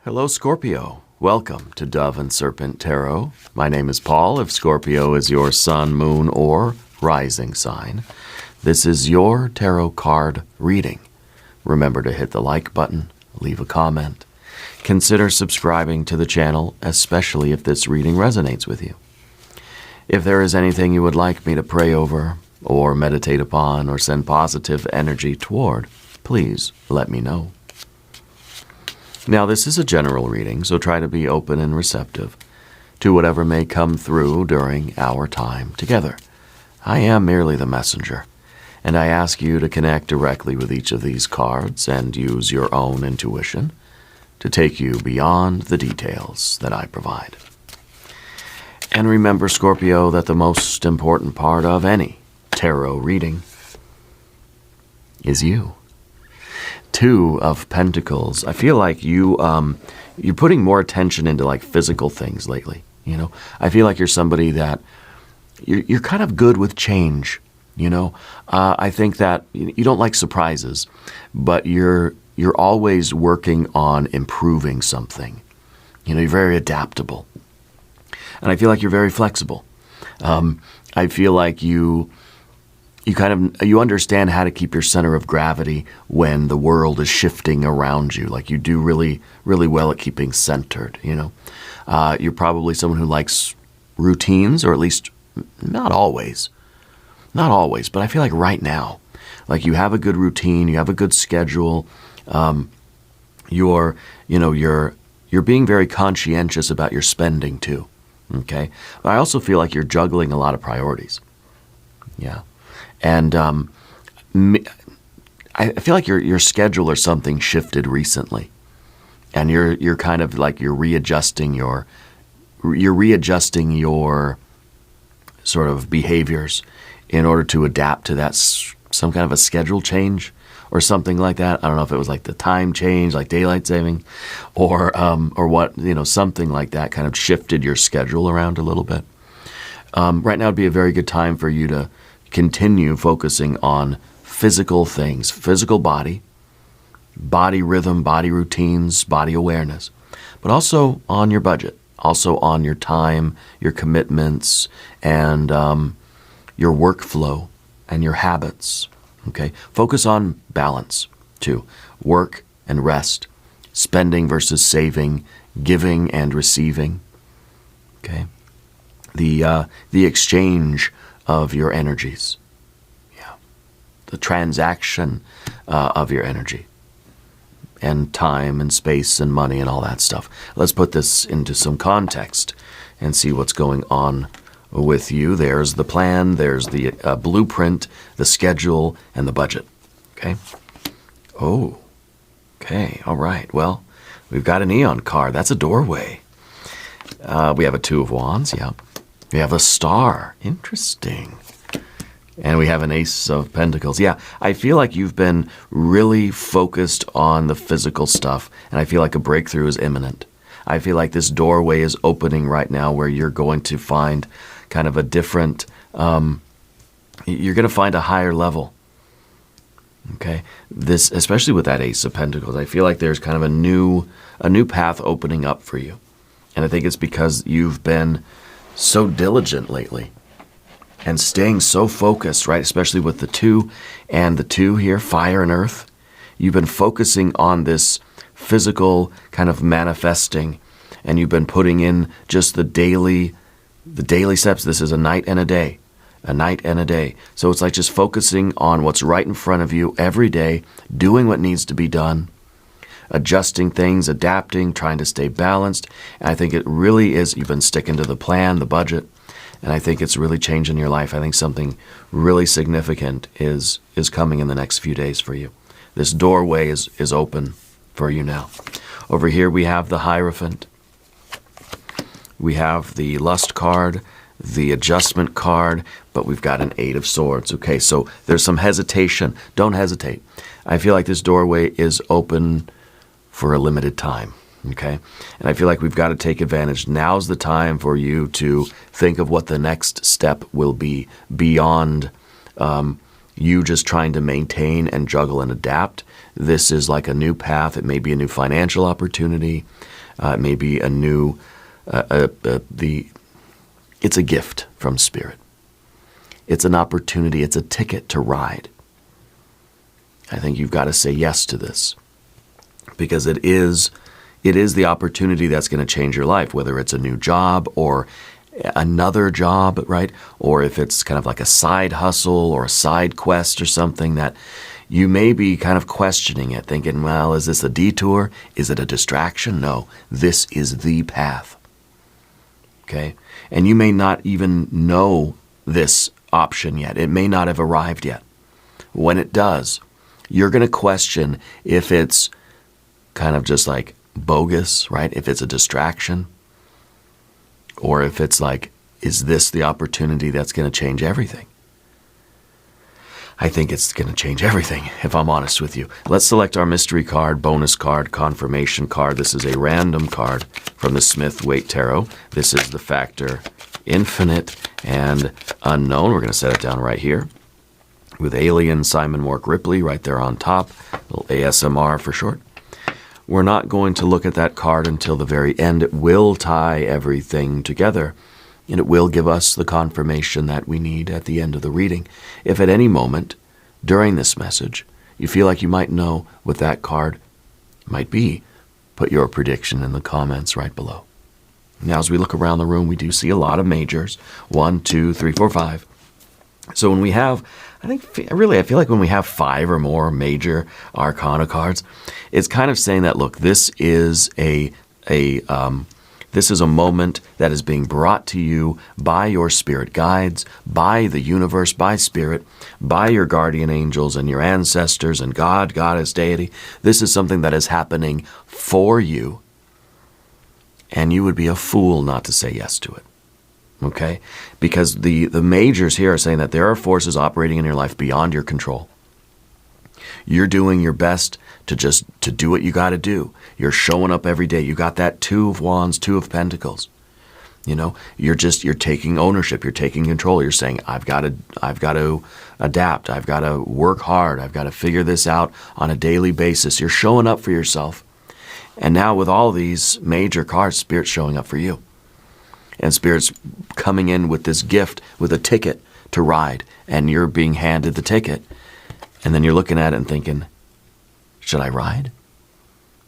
Hello, Scorpio. Welcome to Dove and Serpent Tarot. My name is Paul. If Scorpio is your sun, moon, or rising sign, this is your tarot card reading. Remember to hit the like button, leave a comment. Consider subscribing to the channel, especially if this reading resonates with you. If there is anything you would like me to pray over, or meditate upon, or send positive energy toward, please let me know. Now, this is a general reading, so try to be open and receptive to whatever may come through during our time together. I am merely the messenger, and I ask you to connect directly with each of these cards and use your own intuition to take you beyond the details that I provide. And remember, Scorpio, that the most important part of any tarot reading is you. Two of Pentacles. I feel like you're putting more attention into like physical things lately. You know, I feel like you're somebody that you're kind of good with change. You know, I think that you don't like surprises, but you're always working on improving something. You know, you're very adaptable, and I feel like you're very flexible. I feel like you understand how to keep your center of gravity when the world is shifting around you. Like you do really, really well at keeping centered, you know. You're probably someone who likes routines, or at least not always, but I feel like right now, like you have a good routine, you have a good schedule. You're being very conscientious about your spending too. Okay. But I also feel like you're juggling a lot of priorities. Yeah. And I feel like your schedule or something shifted recently, and you're kind of like you're readjusting your sort of behaviors in order to adapt to that some kind of a schedule change or something like that. I don't know if it was like the time change, like daylight saving, or what, you know, something like that kind of shifted your schedule around a little bit. Right now would be a very good time for you to continue focusing on physical things, physical body rhythm, body routines, body awareness, but also on your budget, also on your time, your commitments, and your workflow and your habits. Okay, focus on balance too, work and rest, spending versus saving, giving and receiving. Okay, the exchange of your energies. Yeah. The transaction of your energy and time and space and money and all that stuff. Let's put this into some context and see what's going on with you. There's the plan, there's the blueprint, the schedule, and the budget. Okay? Oh, okay, all right. Well, we've got an Eon card. That's a doorway. We have a Two of Wands, yeah. We have a star. Interesting. And we have an Ace of Pentacles. Yeah, I feel like you've been really focused on the physical stuff, and I feel like a breakthrough is imminent. I feel like this doorway is opening right now where you're going to find kind of a different, you're going to find a higher level. Okay? This, especially with that Ace of Pentacles, I feel like there's kind of a new path opening up for you. And I think it's because you've been so diligent lately and staying so focused, right? Especially with the two and the two here, fire and earth. You've been focusing on this physical kind of manifesting, and you've been putting in just the daily steps. This is a night and a day, a night and a day. So it's like just focusing on what's right in front of you every day, doing what needs to be done, adjusting things, adapting, trying to stay balanced. And I think it really is, you've been sticking to the plan, the budget, and I think it's really changing your life. I think something really significant is coming in the next few days for you. This doorway is open for you now. Over here we have the Hierophant. We have the Lust card, the Adjustment card, but we've got an Eight of Swords. Okay, so there's some hesitation. Don't hesitate. I feel like this doorway is open for a limited time, okay? And I feel like we've got to take advantage. Now's the time for you to think of what the next step will be beyond you just trying to maintain and juggle and adapt. this is like a new path. It may be a new financial opportunity. It may be a new, it's a gift from Spirit. It's an opportunity. It's a ticket to ride. I think you've got to say yes to this, because it is the opportunity that's going to change your life, whether it's a new job or another job, right? Or if it's kind of like a side hustle or a side quest or something that you may be kind of questioning it, thinking, well, is this a detour? Is it a distraction? No, this is the path. Okay? And you may not even know this option yet. It may not have arrived yet. When it does, you're going to question if it's kind of just like bogus, right? If it's a distraction, or if it's like, is this the opportunity that's going to change everything? I think it's going to change everything, if I'm honest with you. Let's select our mystery card, bonus card, confirmation card. This is a random card from the Smith-Waite Tarot. This is the factor infinite and unknown. We're going to set it down right here with Alien Simon Mork Ripley right there on top, little ASMR for short. We're not going to look at that card until the very end. It will tie everything together, and it will give us the confirmation that we need at the end of the reading. If at any moment during this message you feel like you might know what that card might be, put your prediction in the comments right below. Now, as we look around the room, we do see a lot of majors. 1, 2, 3, 4, 5. So when we have, I feel like when we have 5 or more major arcana cards, it's kind of saying that, look, this is a moment that is being brought to you by your spirit guides, by the universe, by Spirit, by your guardian angels and your ancestors and God, Goddess, Deity. This is something that is happening for you, and you would be a fool not to say yes to it. Okay? Because the majors here are saying that there are forces operating in your life beyond your control. You're doing your best to do what you got to do. You're showing up every day. You got that 2 of Wands, 2 of Pentacles. You know, you're taking ownership. You're taking control. You're saying, I've got to adapt. I've got to work hard. I've got to figure this out on a daily basis. You're showing up for yourself. And now with all these major cards, Spirit's showing up for you. And Spirit's coming in with this gift, with a ticket to ride, and you're being handed the ticket. And then you're looking at it and thinking, should I ride?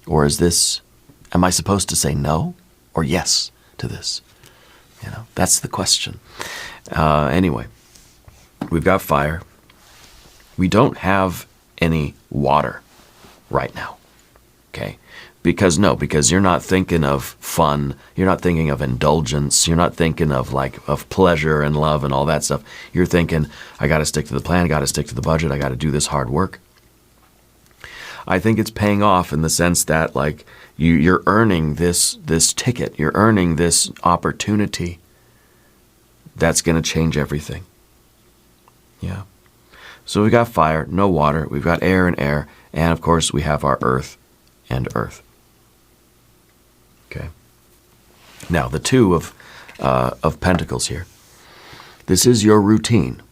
Or am I supposed to say no or yes to this? You know, that's the question. Anyway, we've got fire. We don't have any water right now, okay? Because you're not thinking of fun. You're not thinking of indulgence. You're not thinking of pleasure and love and all that stuff. You're thinking, I got to stick to the plan. I got to stick to the budget. I got to do this hard work. I think it's paying off in the sense that you're earning this ticket. You're earning this opportunity that's going to change everything. Yeah. So we got fire, no water. We've got air and air. And of course we have our earth and earth. Okay. Now the 2 of Pentacles here. This is your routine.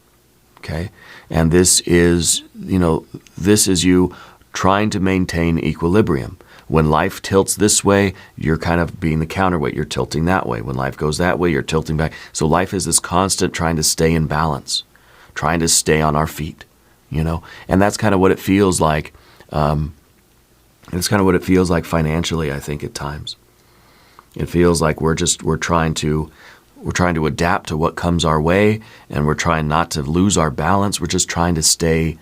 Okay. And this is you trying to maintain equilibrium. When life tilts this way, you're kind of being the counterweight. You're tilting that way. When life goes that way, you're tilting back. So life is this constant trying to stay in balance, trying to stay on our feet, you know? And that's kind of what it feels like. It's kind of what it feels like financially, I think, at times. It feels like we're trying to adapt to what comes our way, and we're trying not to lose our balance. We're just trying to stay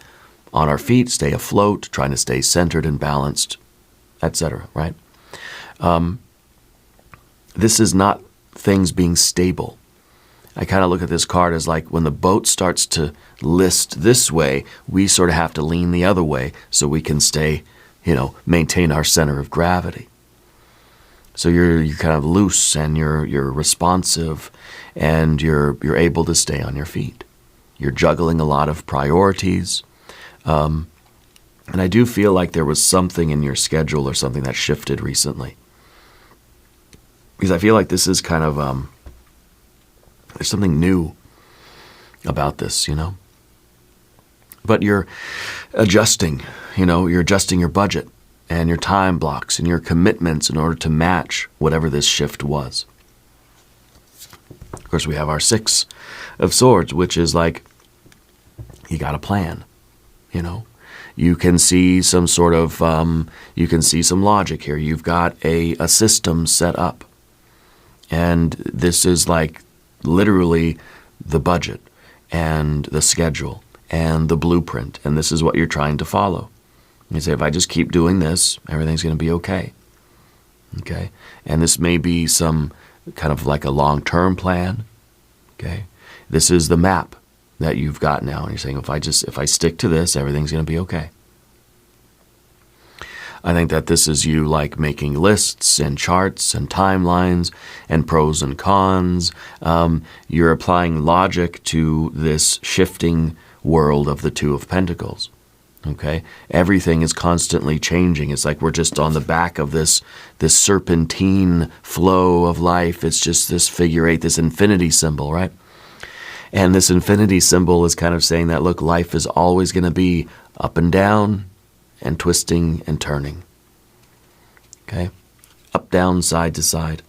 on our feet, stay afloat, trying to stay centered and balanced, etc., right? This is not things being stable. I kind of look at this card as like when the boat starts to list this way, we sort of have to lean the other way so we can stay, maintain our center of gravity. So you're kind of loose and you're responsive and you're able to stay on your feet. You're juggling a lot of priorities. And I do feel like there was something in your schedule or something that shifted recently. Because I feel like this is kind of, there's something new about this, But you're adjusting. you're adjusting your budget and your time blocks and your commitments in order to match whatever this shift was. Of course, we have our Six of Swords, which is like, you got a plan, You can see some sort of, you can see some logic here. You've got a system set up. And this is like literally the budget and the schedule and the blueprint. And this is what you're trying to follow. You say, if I just keep doing this, everything's going to be okay. Okay? And this may be some kind of like a long-term plan. Okay? This is the map that you've got now. And you're saying, if I stick to this, everything's going to be okay. I think that this is you like making lists and charts and timelines and pros and cons. You're applying logic to this shifting world of the Two of Pentacles. Okay? Everything is constantly changing. It's like we're just on the back of this serpentine flow of life. It's just this figure eight, this infinity symbol, right? And this infinity symbol is kind of saying that, look, life is always going to be up and down and twisting and turning. Okay? Up, down, side to side.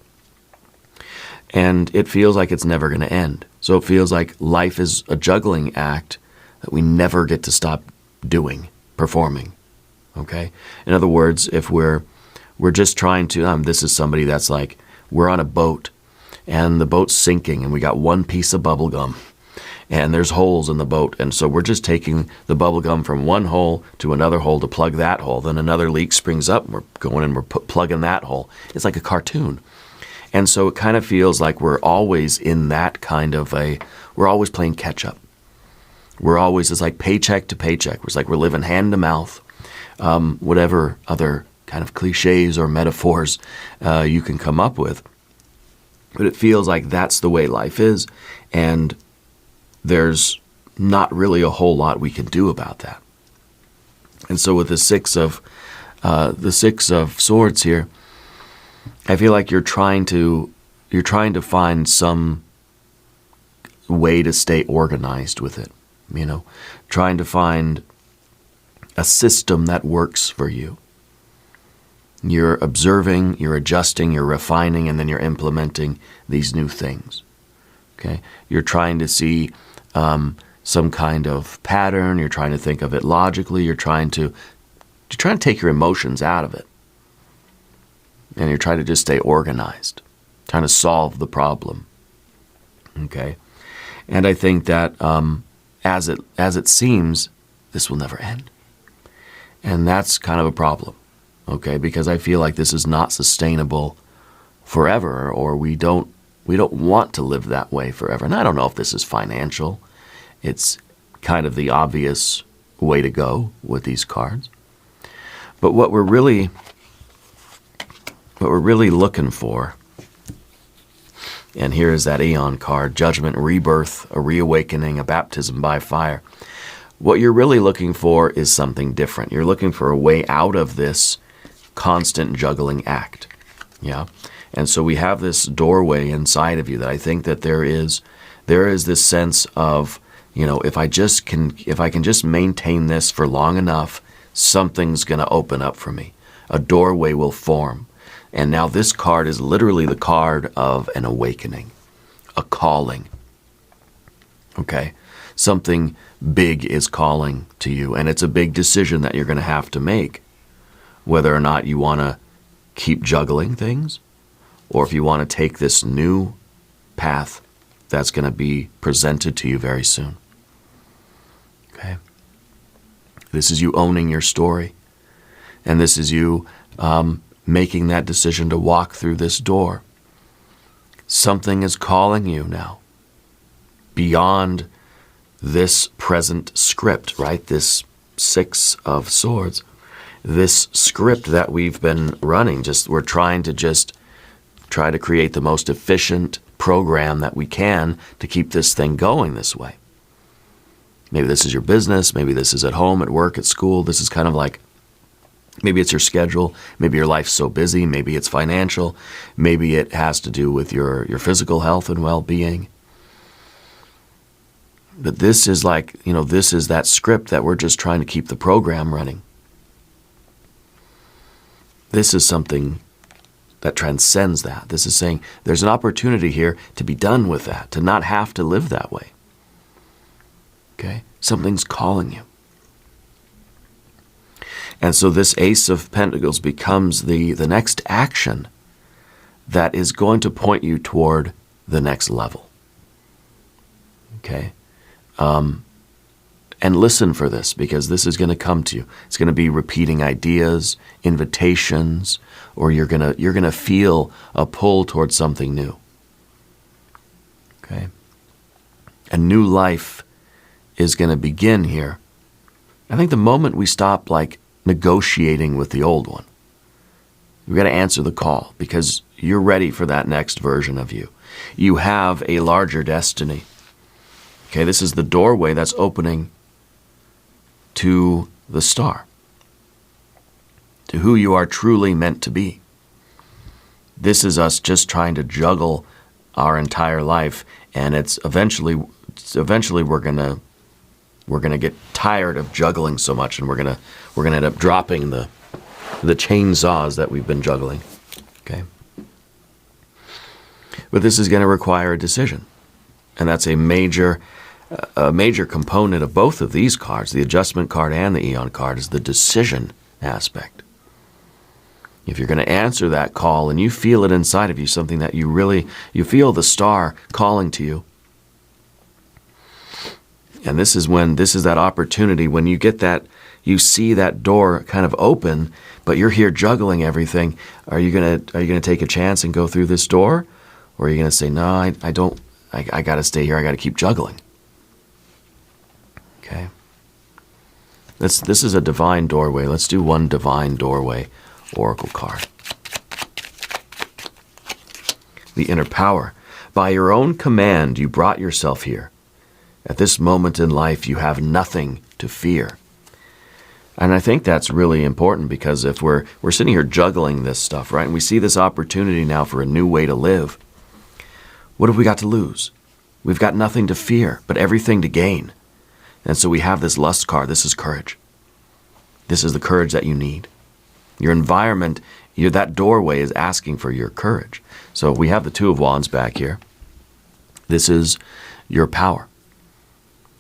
And it feels like it's never going to end. So it feels like life is a juggling act that we never get to stop doing, performing. Okay? In other words, if we're just trying to, this is somebody that's like, we're on a boat and the boat's sinking and we got one piece of bubble gum. And there's holes in the boat, and so we're just taking the bubble gum from one hole to another hole to plug that hole. Then another leak springs up, and we're going and we're plugging that hole. It's like a cartoon. And so it kind of feels like we're always in that kind of we're always playing catch-up. It's like paycheck to paycheck. It's like we're living hand to mouth, whatever other kind of cliches or metaphors you can come up with. But it feels like that's the way life is, and there's not really a whole lot we can do about that. And so with the Six of Swords here, I feel like you're trying to find some way to stay organized with it, trying to find a system that works for you. You're observing, you're adjusting, you're refining, and then you're implementing these new things. Okay? You're trying to see some kind of pattern. You're trying to think of it logically. You're trying to take your emotions out of it. And you're trying to just stay organized, trying to solve the problem. Okay? And I think that as it seems, this will never end. And that's kind of a problem. Okay? Because I feel like this is not sustainable forever, or we don't want to live that way forever. And I don't know if this is financial. It's kind of the obvious way to go with these cards. But what we're really looking for, and here is that Aeon card, Judgment, Rebirth, a reawakening, a baptism by fire. What you're really looking for is something different. You're looking for a way out of this constant juggling act. Yeah? And so we have this doorway inside of you that I think that there is this sense of, if I can just maintain this for long enough, something's going to open up for me. A doorway will form. And now this card is literally the card of an awakening, a calling. Okay? Something big is calling to you, and it's a big decision that you're going to have to make, whether or not you want to keep juggling things, or if you want to take this new path that's going to be presented to you very soon. Okay? This is you owning your story. And this is you making that decision to walk through this door. Something is calling you now beyond this present script, right? This Six of Swords. This script that we've been running. We're trying to create the most efficient program that we can to keep this thing going this way. Maybe this is your business, maybe this is at home, at work, at school. This is kind of like, maybe it's your schedule, maybe your life's so busy, maybe it's financial, maybe it has to do with your physical health and well-being. But this is like, this is that script that we're just trying to keep the program running. this is something that transcends that. This is saying there's an opportunity here to be done with that, to not have to live that way. Okay? Something's calling you. And so this Ace of Pentacles becomes the next action that is going to point you toward the next level. Okay? And listen for this, because this is going to come to you. It's going to be repeating ideas, invitations, or you're going to feel a pull towards something new. Okay? A new life is going to begin here. I think the moment we stop negotiating with the old one, we've got to answer the call, because you're ready for that next version of you. You have a larger destiny. Okay, this is the doorway that's opening to the star, to who you are truly meant to be. This is us just trying to juggle our entire life, and it's eventually we're gonna get tired of juggling so much, and we're gonna end up dropping the chainsaws that we've been juggling. Okay, but this is going to require a decision, and that's a major component of both of these cards, the Adjustment card and the Eon card, is the decision aspect. If you're going to answer that call and you feel it inside of you, something that you feel the star calling to you, and this is that opportunity when you get that, you see that door kind of open, but you're here juggling everything. Are you gonna take a chance and go through this door, or are you gonna say, no, I don't. I got to stay here. I got to keep juggling. Okay. This is a divine doorway. Let's do one divine doorway oracle card. The inner power. By your own command, you brought yourself here. At this moment in life, you have nothing to fear. And I think that's really important, because if we're sitting here juggling this stuff, right, and we see this opportunity now for a new way to live, what have we got to lose? We've got nothing to fear, but everything to gain. And so we have this lust card. This is courage. This is the courage that you need. Your environment, that doorway is asking for your courage. So we have the Two of Wands back here. This is your power.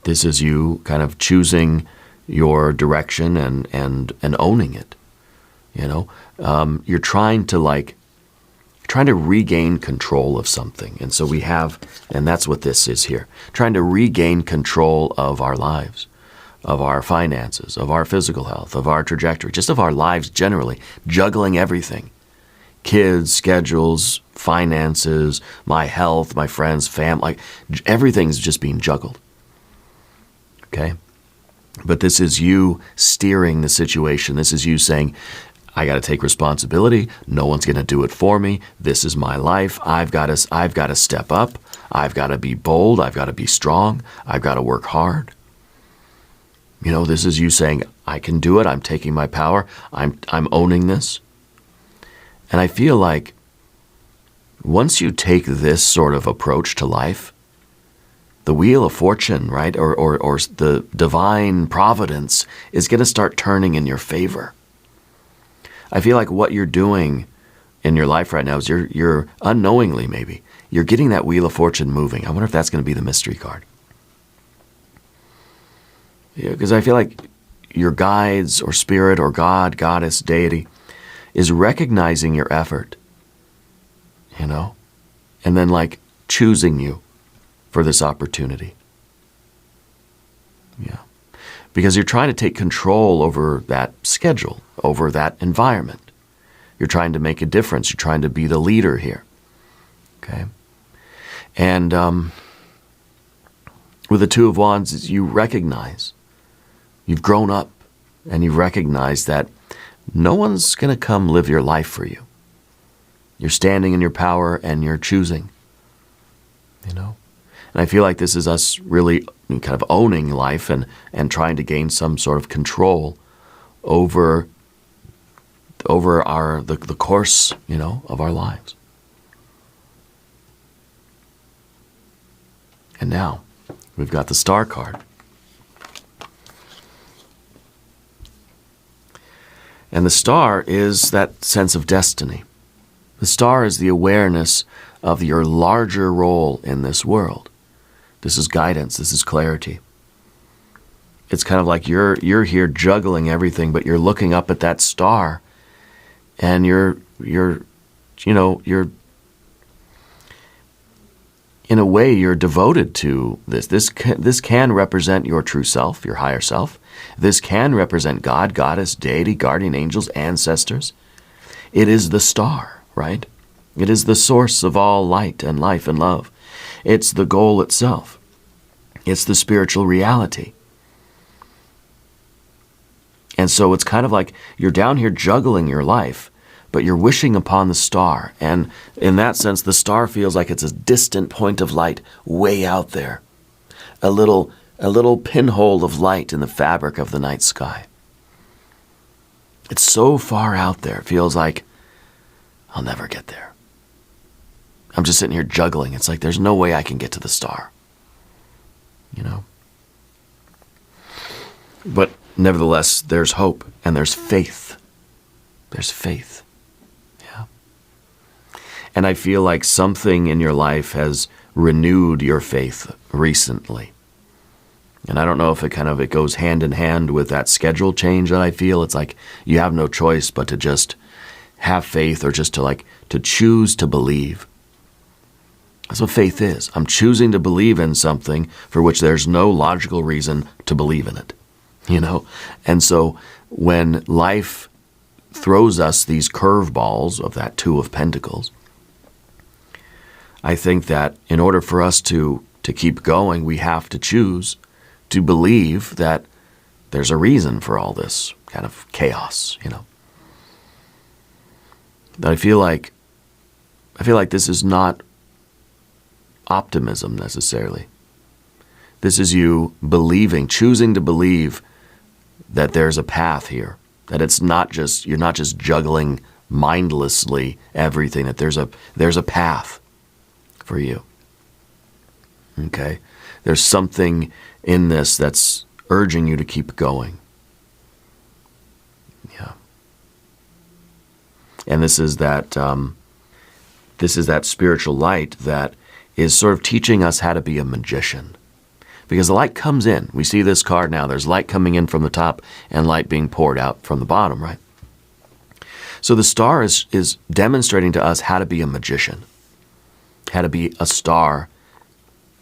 This is you kind of choosing your direction and owning it. You know, you're trying to regain control of something. And so we have, and that's what this is here, trying to regain control of our lives, of our finances, of our physical health, of our trajectory, just of our lives generally, juggling everything. Kids, schedules, finances, my health, my friends, family, everything's just being juggled. Okay? But this is you steering the situation. This is you saying, I got to take responsibility. No one's going to do it for me. This is my life. I've got to step up. I've got to be bold. I've got to be strong. I've got to work hard. You know, this is you saying, I can do it. I'm taking my power. I'm owning this. And I feel like once you take this sort of approach to life, the wheel of fortune, right, or the divine providence is going to start turning in your favor. I feel like what you're doing in your life right now is you're unknowingly, maybe, you're getting that wheel of fortune moving. I wonder if that's going to be the mystery card. Yeah, because I feel like your guides or spirit or God, goddess, deity is recognizing your effort, you know, and then choosing you for this opportunity. Yeah. Because you're trying to take control over that schedule, over that environment. You're trying to make a difference. You're trying to be the leader here. Okay? And with the Two of Wands, you recognize, you've grown up, and you recognize that no one's going to come live your life for you. You're standing in your power, and you're choosing. You know? And I feel like this is us really kind of owning life and trying to gain some sort of control over the course, you know, of our lives. And now we've got the Star card. And the star is that sense of destiny. The star is the awareness of your larger role in this world. This is guidance. This is clarity. It's kind of like you're here juggling everything, but you're looking up at that star, and you're in a way, you're devoted to this. This can represent your true self, your higher self. This can represent God, goddess, deity, guardian angels, ancestors. It is the star, right? It is the source of all light and life and love. It's the goal itself. It's the spiritual reality. And so it's kind of like you're down here juggling your life, but you're wishing upon the star. And in that sense, the star feels like it's a distant point of light way out there. A little pinhole of light in the fabric of the night sky. It's so far out there. It feels like I'll never get there. I'm just sitting here juggling. It's like there's no way I can get to the star. But nevertheless, there's hope and there's faith. There's faith. Yeah. And I feel like something in your life has renewed your faith recently. And I don't know if it goes hand in hand with that schedule change that I feel. It's like you have no choice but to just have faith, or just to choose to believe. That's what faith is. I'm choosing to believe in something for which there's no logical reason to believe in it. And so when life throws us these curveballs of that Two of Pentacles, I think that in order for us to keep going, we have to choose to believe that there's a reason for all this kind of chaos, That I feel like this is not optimism necessarily. This is you believing, choosing to believe that there's a path here, that you're not just juggling mindlessly everything, that there's a path for you. Okay? There's something in this that's urging you to keep going. Yeah. And this is that spiritual light that is sort of teaching us how to be a magician. Because the light comes in. We see this card now. There's light coming in from the top and light being poured out from the bottom, right? So the star is demonstrating to us how to be a magician, how to be a star,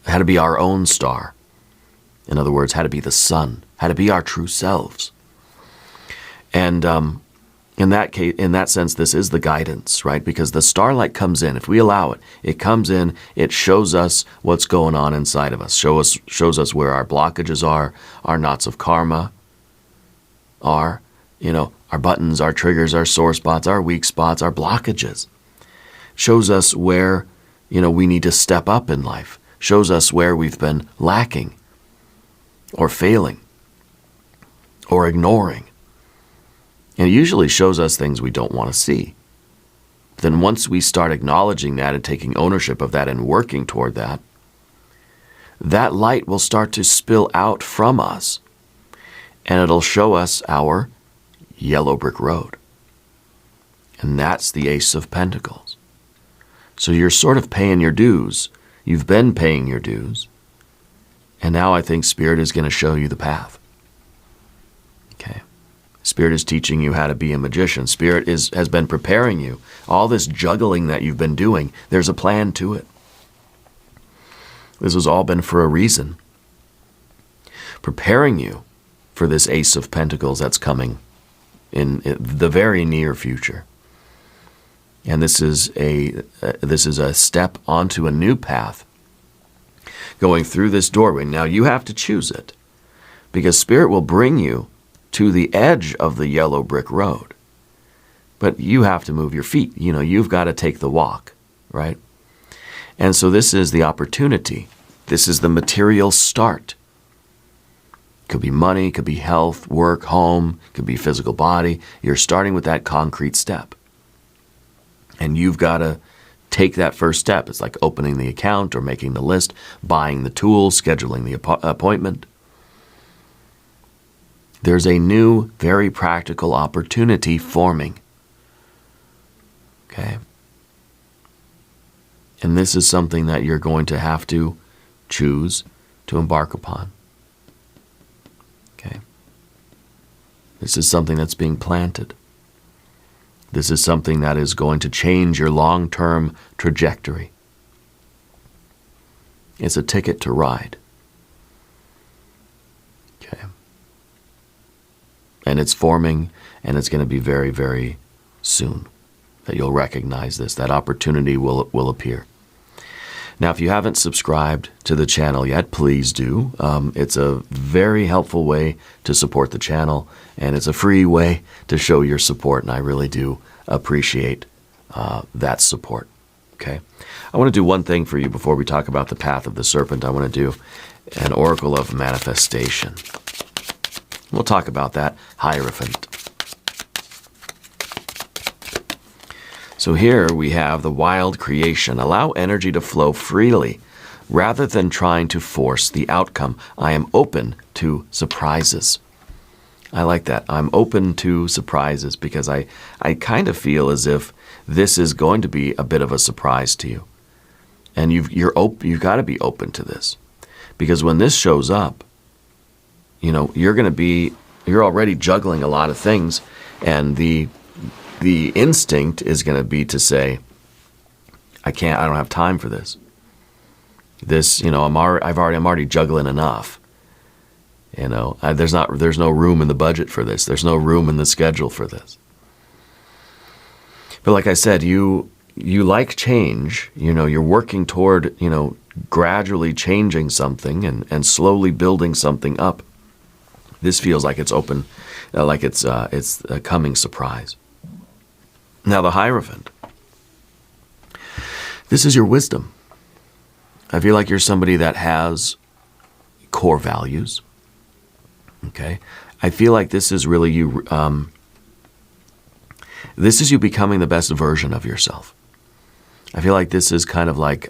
how to be our own star. In other words, how to be the sun, how to be our true selves. And in that sense, this is the guidance, right? Because the starlight comes in. If we allow it, it comes in. It shows us what's going on inside of us. Shows us where our blockages are, our knots of karma are, our buttons, our triggers, our sore spots, our weak spots, our blockages. Shows us where, we need to step up in life. Shows us where we've been lacking or failing or ignoring. And it usually shows us things we don't want to see. Then once we start acknowledging that and taking ownership of that and working toward that, that light will start to spill out from us, and it'll show us our yellow brick road. And that's the Ace of Pentacles. So you're sort of paying your dues. You've been paying your dues. And now I think Spirit is going to show you the path. Okay. Spirit is teaching you how to be a magician. Spirit has been preparing you. All this juggling that you've been doing, there's a plan to it. This has all been for a reason. Preparing you for this Ace of Pentacles that's coming in the very near future. And this is a step onto a new path going through this doorway. Now you have to choose it, because Spirit will bring you to the edge of the yellow brick road. But you have to move your feet. You've got to take the walk, right? And so this is the opportunity. This is the material start. Could be money, could be health, work, home, could be physical body. You're starting with that concrete step. And you've got to take that first step. It's like opening the account or making the list, buying the tools, scheduling the appointment. There's a new, very practical opportunity forming. Okay? And this is something that you're going to have to choose to embark upon. Okay? This is something that's being planted. This is something that is going to change your long-term trajectory. It's a ticket to ride. Okay? And it's forming, and it's going to be very, very soon that you'll recognize this. That opportunity will appear. Now, if you haven't subscribed to the channel yet, please do. It's a very helpful way to support the channel, and it's a free way to show your support, and I really do appreciate that support. Okay? I want to do one thing for you before we talk about the path of the serpent. I want to do an oracle of manifestation. We'll talk about that. Hierophant. So here we have the wild creation. Allow energy to flow freely rather than trying to force the outcome. I am open to surprises. I like that. I'm open to surprises because I kind of feel as if this is going to be a bit of a surprise to you. And you've got to be open to this. Because when this shows up, you know, you're already juggling a lot of things, and the instinct is going to be to say, I don't have time for this. This, you know, I'm already juggling enough. You know, there's no room in the budget for this. There's no room in the schedule for this. But like I said, you like change. You know, you're working toward, you know, gradually changing something and slowly building something up. This feels like it's open, like it's a coming surprise. Now the Hierophant. This is your wisdom. I feel like you're somebody that has core values. Okay? I feel like this is really you, this is you becoming the best version of yourself. I feel like this is kind of like,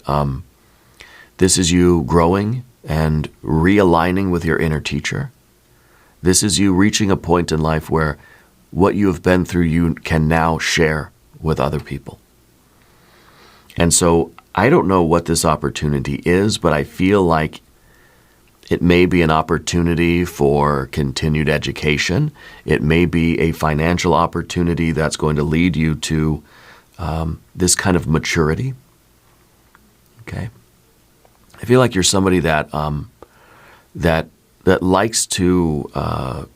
this is you growing and realigning with your inner teacher. This is you reaching a point in life where what you have been through, you can now share with other people. And so I don't know what this opportunity is, but I feel like it may be an opportunity for continued education. It may be a financial opportunity that's going to lead you to this kind of maturity. Okay? I feel like you're somebody that that likes to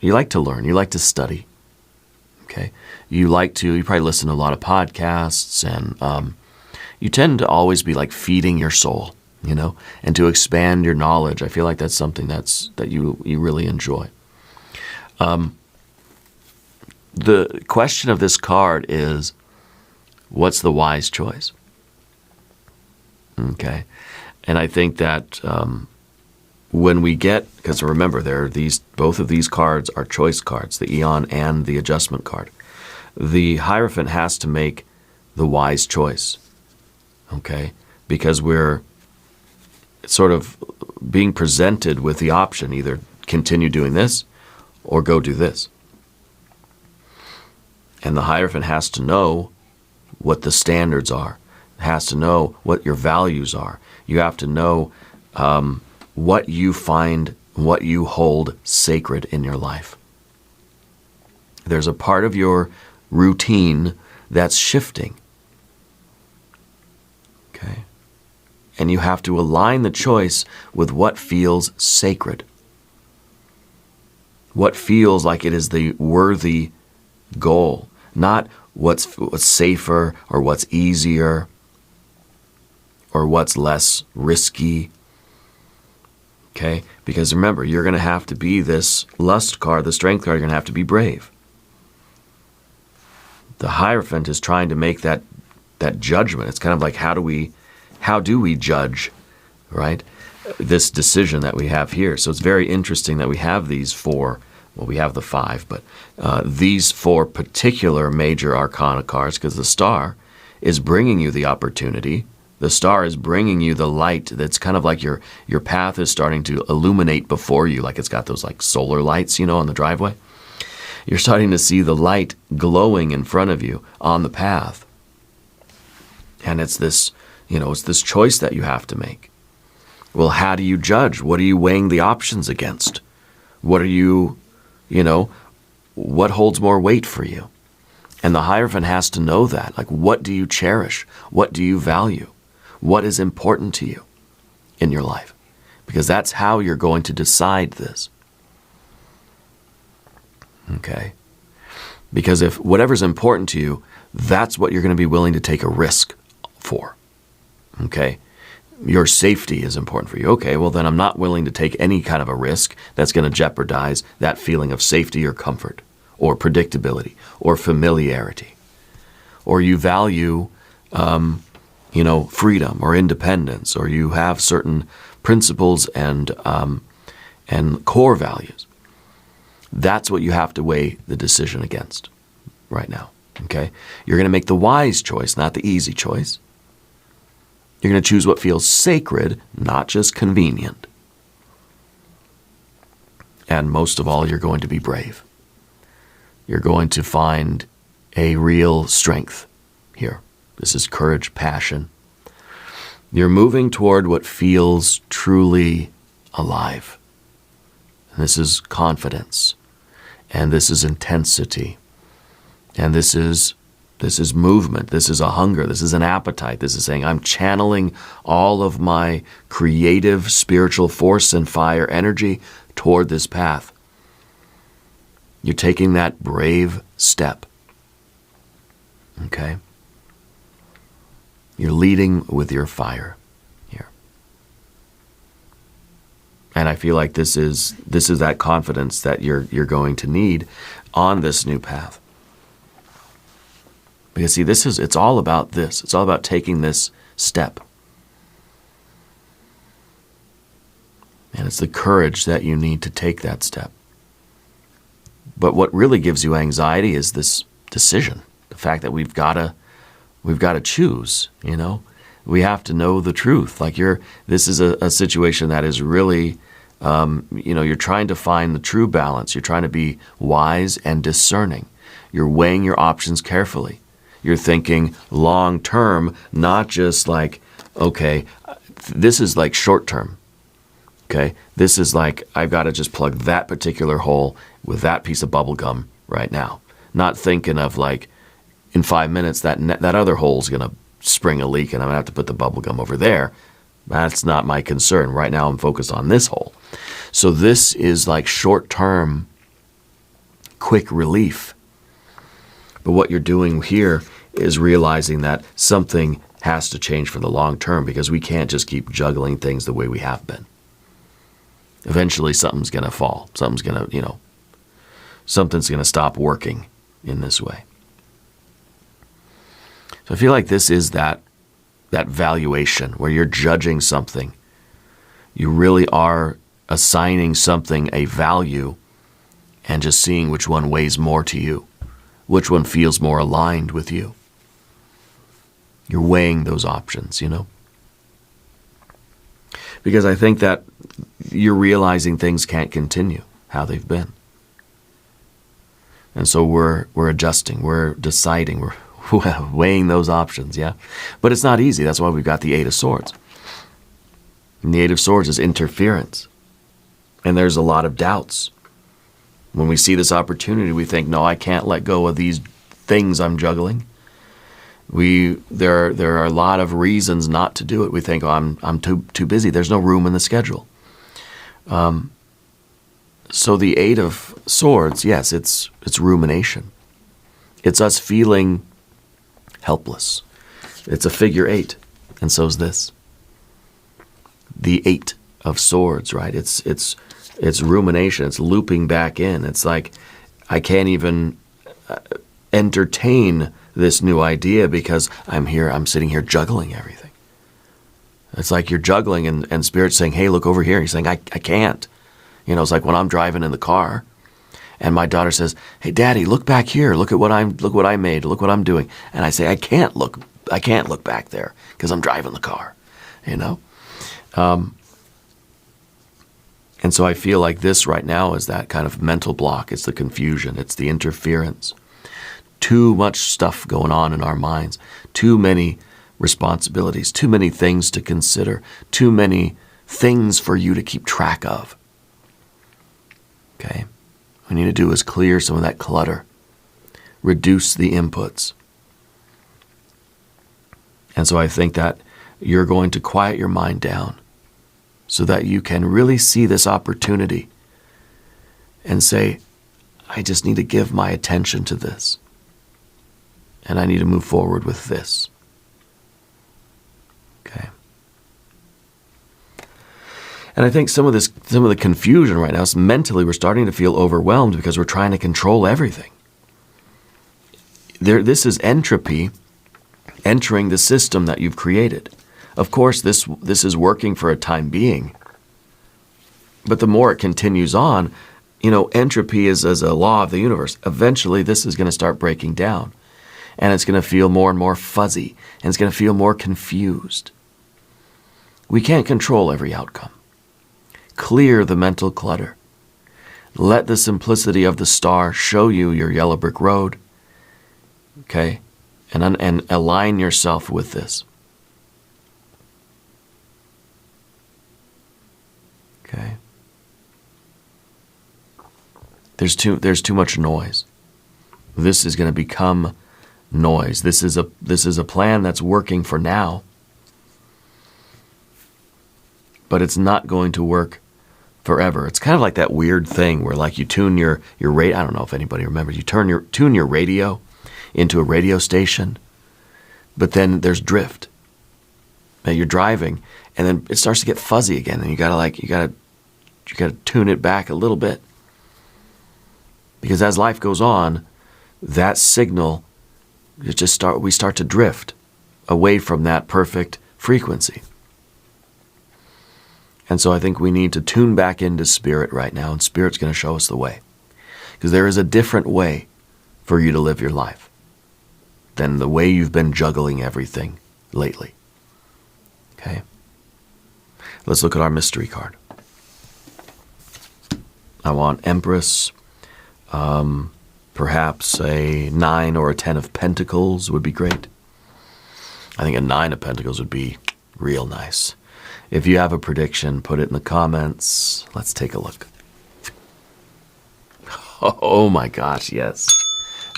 you like to learn, you like to study. Okay? You probably listen to a lot of podcasts, and you tend to always be like feeding your soul, you know, and to expand your knowledge. I feel like that's something that you really enjoy. The question of this card is, what's the wise choice? Okay? And I think that when we get, because remember, both of these cards are choice cards, the Eon and the Adjustment card. The Hierophant has to make the wise choice, okay? Because we're sort of being presented with the option, either continue doing this or go do this. And the Hierophant has to know what the standards are. It has to know what your values are. You have to know what you find, what you hold sacred in your life. There's a part of your routine that's shifting. Okay? And you have to align the choice with what feels sacred. What feels like it is the worthy goal, not what's safer or what's easier or what's less risky. Okay? Because remember, you're going to have to be this lust card, the strength card, you're going to have to be brave. The Hierophant is trying to make that judgment. It's kind of like, how do we judge, right, this decision that we have here? So it's very interesting that we have these four, well, we have the five, but these four particular major arcana cards, because the Star is bringing you the opportunity The star is bringing you the light that's kind of like your path is starting to illuminate before you, like it's got those like solar lights, on the driveway. You're starting to see the light glowing in front of you on the path. And it's this, it's this choice that you have to make. Well, how do you judge? What are you weighing the options against? What are you, what holds more weight for you? And the Hierophant has to know that. Like, what do you cherish? What do you value? What is important to you in your life? Because that's how you're going to decide this. Okay? Because if whatever's important to you, that's what you're going to be willing to take a risk for. Okay? Your safety is important for you. Okay, well then I'm not willing to take any kind of a risk that's going to jeopardize that feeling of safety or comfort or predictability or familiarity. Or you value, freedom or independence, or you have certain principles and core values. That's what you have to weigh the decision against right now. Okay? You're going to make the wise choice, not the easy choice. You're going to choose what feels sacred, not just convenient. And most of all, you're going to be brave. You're going to find a real strength here. This is courage, passion. You're moving toward what feels truly alive. And this is confidence. And this is intensity. And this is movement. This is a hunger. This is an appetite. This is saying, I'm channeling all of my creative, spiritual force and fire energy toward this path. You're taking that brave step. Okay? You're leading with your fire here. And I feel like this is that confidence that you're going to need on this new path. Because see, it's all about this. It's all about taking this step. And it's the courage that you need to take that step. But what really gives you anxiety is this decision. The fact that we've got to choose, We have to know the truth. Like this is a situation that is really, you're trying to find the true balance. You're trying to be wise and discerning. You're weighing your options carefully. You're thinking long term, not just like, okay, this is like short term. Okay, this is like, I've got to just plug that particular hole with that piece of bubble gum right now. Not thinking of like, in 5 minutes, that other hole's going to spring a leak and I'm going to have to put the bubble gum over there. That's not my concern. Right now I'm focused on this hole. So this is like short term, quick relief. But what you're doing here is realizing that something has to change for the long term, because we can't just keep juggling things the way we have been. Eventually something's going to fall. Something's going to stop working in this way. So I feel like this is that valuation where you're judging something. You really are assigning something a value and just seeing which one weighs more to you. Which one feels more aligned with you? You're weighing those options, Because I think that you're realizing things can't continue how they've been. And so we're adjusting, we're deciding, we're weighing those options, yeah? But it's not easy. That's why we've got the Eight of Swords. And the Eight of Swords is interference. And there's a lot of doubts. When we see this opportunity, we think, no, I can't let go of these things I'm juggling. There are a lot of reasons not to do it. We think, oh, I'm too busy. There's no room in the schedule. So the Eight of Swords, yes, it's rumination. It's us feeling helpless. It's a figure eight, and so is this. The Eight of Swords, right? It's rumination. It's looping back in. It's like I can't even entertain this new idea because I'm sitting here juggling everything. It's like you're juggling and Spirit's saying, hey, look over here. He's saying, I can't. It's like when I'm driving in the car and my daughter says, hey, Daddy, look back here. Look at what I made. Look what I'm doing. And I say, I can't look I can't look back there because I'm driving the car, you know? And so I feel like this right now is that kind of mental block. It's the confusion. It's the interference. Too much stuff going on in our minds. Too many responsibilities. Too many things to consider. Too many things for you to keep track of. Okay? What we need to do is clear some of that clutter. Reduce the inputs. And so I think that you're going to quiet your mind down so that you can really see this opportunity and say, I just need to give my attention to this. And I need to move forward with this. Okay. And I think some of the confusion right now is mentally we're starting to feel overwhelmed because we're trying to control everything. This is entropy entering the system that you've created. Of course, this is working for a time being. But the more it continues on, entropy is as a law of the universe. Eventually, this is going to start breaking down. And it's going to feel more and more fuzzy. And it's going to feel more confused. We can't control every outcome. Clear the mental clutter. Let the simplicity of the star show you your yellow brick road. Okay? And align yourself with this. Okay? There's too much noise. This is going to become noise. This is a plan that's working for now. But it's not going to work forever. It's kind of like that weird thing where like you tune your radio. I don't know if anybody remembers. You tune your radio into a radio station, but then there's drift. Now you're driving, and then it starts to get fuzzy again, and you gotta tune it back a little bit, because as life goes on, that signal we start to drift away from that perfect frequency. And so I think we need to tune back into Spirit right now, and Spirit's going to show us the way, because there is a different way for you to live your life than the way you've been juggling everything lately. Okay? Let's look at our mystery card. I want Empress, perhaps a 9 or a 10 of Pentacles would be great. I think a 9 of Pentacles would be real nice. If you have a prediction, put it in the comments. Let's take a look. Oh my gosh, yes.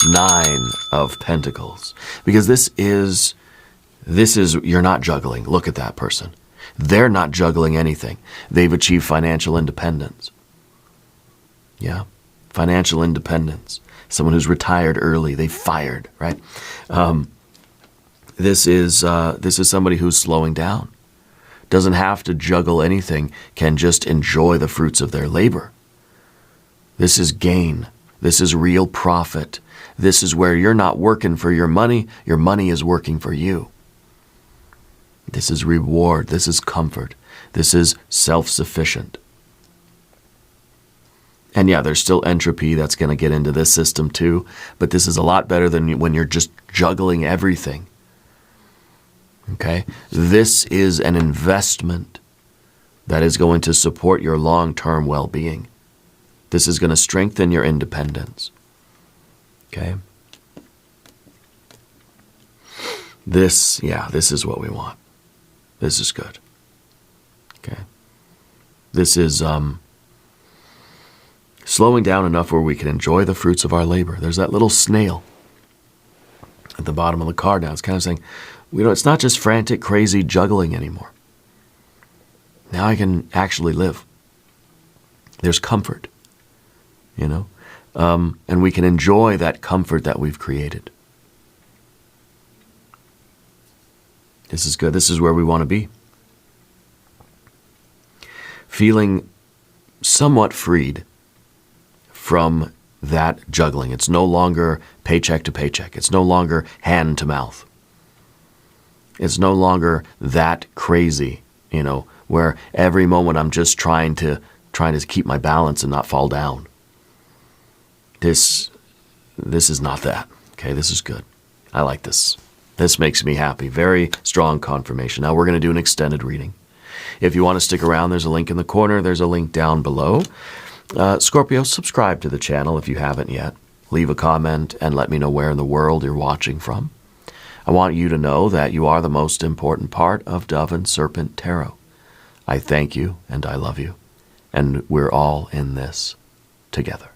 9 of Pentacles. Because this is, you're not juggling. Look at that person. They're not juggling anything. They've achieved financial independence. Yeah, financial independence. Someone who's retired early. They fired, right? This is somebody who's slowing down. Doesn't have to juggle anything. Can just enjoy the fruits of their labor. This is gain. This is real profit. This is where you're not working for your money is working for you. This is reward. This is comfort. This is self-sufficient. And yeah, there's still entropy that's going to get into this system too, but this is a lot better than when you're just juggling everything. Okay? This is an investment that is going to support your long-term well-being. This is going to strengthen your independence. Okay? This is what we want. This is good. Okay? This is slowing down enough where we can enjoy the fruits of our labor. There's that little snail at the bottom of the card now. It's kind of saying, it's not just frantic, crazy juggling anymore. Now I can actually live. There's comfort, and we can enjoy that comfort that we've created. This is good. This is where we want to be. Feeling somewhat freed from that juggling. It's no longer paycheck to paycheck. It's no longer hand to mouth. It's no longer that crazy, where every moment I'm just trying to keep my balance and not fall down. This is not that. Okay, this is good. I like this. This makes me happy. Very strong confirmation. Now we're going to do an extended reading. If you want to stick around, there's a link in the corner. There's a link down below. Scorpio, subscribe to the channel if you haven't yet. Leave a comment and let me know where in the world you're watching from. I want you to know that you are the most important part of Dove and Serpent Tarot. I thank you and I love you. And we're all in this together.